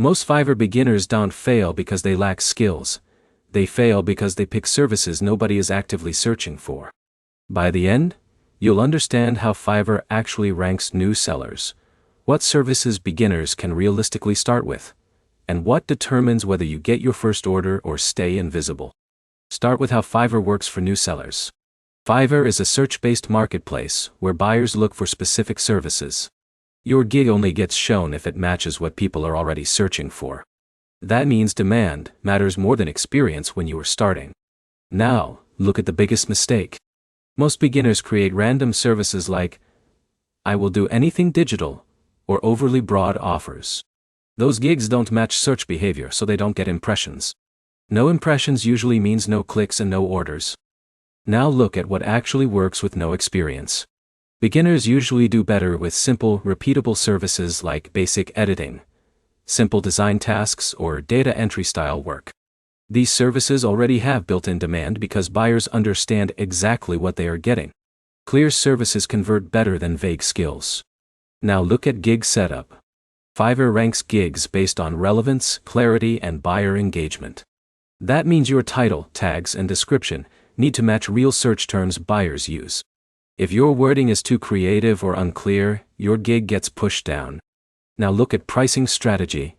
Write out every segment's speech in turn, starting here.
Most Fiverr beginners don't fail because they lack skills. They fail because they pick services nobody is actively searching for. By the end, you'll understand how Fiverr actually ranks new sellers, what services beginners can realistically start with, and what determines whether you get your first order or stay invisible. Start with how Fiverr works for new sellers. Fiverr is a search-based marketplace where buyers look for specific services. Your gig only gets shown if it matches what people are already searching for. That means demand matters more than experience when you are starting. Now, look at the biggest mistake. Most beginners create random services like, "I will do anything digital," or overly broad offers. Those gigs don't match search behavior, so they don't get impressions. No impressions usually means no clicks and no orders. Now look at what actually works with no experience. Beginners usually do better with simple, repeatable services like basic editing, simple design tasks, or data entry style work. These services already have built-in demand because buyers understand exactly what they are getting. Clear services convert better than vague skills. Now look at gig setup. Fiverr ranks gigs based on relevance, clarity, and buyer engagement. That means your title, tags, and description need to match real search terms buyers use. If your wording is too creative or unclear, your gig gets pushed down. Now look at pricing strategy.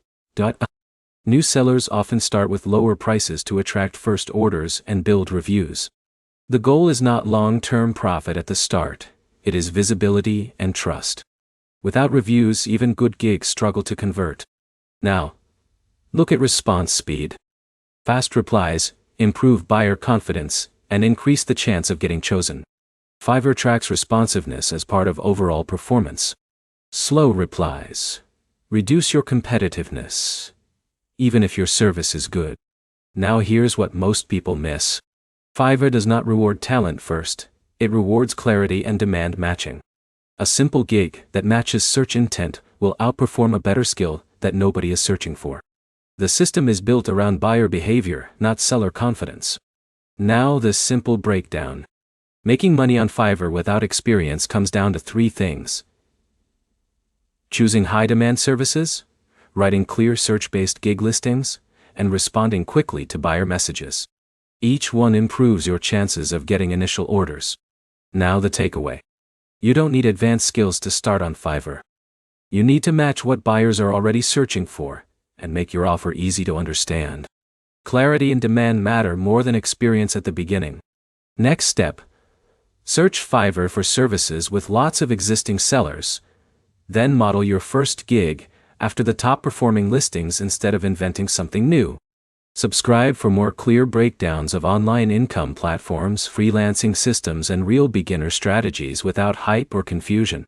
New sellers often start with lower prices to attract first orders and build reviews. The goal is not long-term profit at the start, it is visibility and trust. Without reviews, even good gigs struggle to convert. Now, look at response speed. Fast replies improve buyer confidence and increase the chance of getting chosen. Fiverr tracks responsiveness as part of overall performance. Slow replies reduce your competitiveness, even if your service is good. Now here's what most people miss. Fiverr does not reward talent first, it rewards clarity and demand matching. A simple gig that matches search intent will outperform a better skill that nobody is searching for. The system is built around buyer behavior, not seller confidence. Now the simple breakdown. Making money on Fiverr without experience comes down to 3 things. Choosing high-demand services, writing clear search-based gig listings, and responding quickly to buyer messages. Each one improves your chances of getting initial orders. Now the takeaway. You don't need advanced skills to start on Fiverr. You need to match what buyers are already searching for, and make your offer easy to understand. Clarity and demand matter more than experience at the beginning. Next step. Search Fiverr for services with lots of existing sellers. Then model your first gig after the top-performing listings instead of inventing something new. Subscribe for more clear breakdowns of online income platforms, freelancing systems, and real beginner strategies without hype or confusion.